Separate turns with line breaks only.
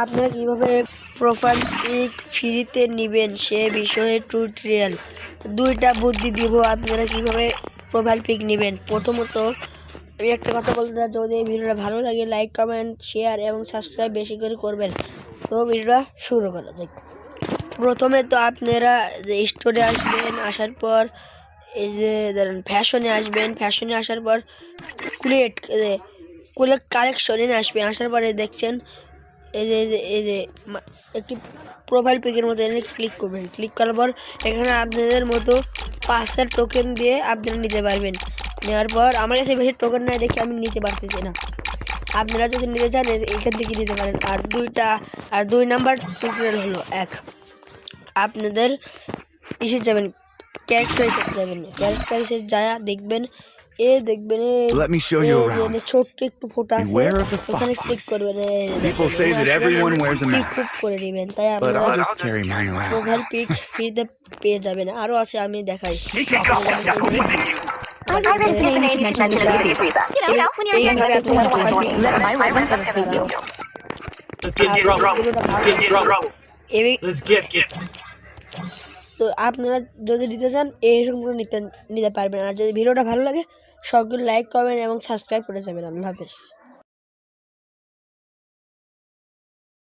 আপনারা কিভাবে profile pic ফ্রিতে নেবেন সে বিষয়ে টিউটোরিয়াল। দুইটা বুদ্ধি দিব আপনারা কিভাবে প্রোফাইল পিক নেবেন। প্রথমত আমি একটা কথা বলতে চাই, যদি এই ভিডিওটা ভালো লাগে লাইক কমেন্ট শেয়ার এবং সাবস্ক্রাইব বেশি করে করবেন। তো ভিডিওটা শুরু করা যাক। প্রথমে তো আপনারা যে স্টোরে আসবেন, আসার পর এই যে ধরেন ফ্যাশনে আসবেন, ফ্যাশনে আসার পর কুলেট কালেকশনে আসবেন। আসার পরে দেখছেন এই যে একটি প্রোফাইল পিকের মতো এনে ক্লিক করবেন। ক্লিক করার পর এখানে আপনাদের মতো 5,000 টোকেন দিয়ে আপনারা নিতে পারবেন। নেওয়ার পর আমার কাছে বেশি টোকেন নাই দেখে আমি নিতে পারতেছি না। আপনারা যদি নিতে চান এখান থেকে নিতে পারেন। আর 2 নাম্বার টিউটোরিয়াল হলো আপনাদের এসে যাবেন ক্যারেক্টার যাবেন। ক্যারেক্টার যা দেখবেন
Let me show you around.
ছোট্ট একটু ফোটো আছে,
Beware of the
ওখানে ক্লিক
foxes.
করবেন।
People say that everyone wears a mask,
করে দিবেন, তাই
but
আপনারা
I'll just carry mine around.
Profile pic ফ্রিতে পেয়ে যাবেন। আরো আছে, আমি দেখাই।
I read the name you mentioned in the freezer. You know, when you're young, it's one to join. Let my weapons of preview.
Let's get drunk. Let's get.
তো আপনারা যদি নিতে চান এই সম্পূর্ণ নিতে পারবেন। আর যদি ভিডিওটা ভালো লাগে সকলে লাইক করবেন এবং সাবস্ক্রাইব করে যাবেন। আল্লাহ হাফেজ।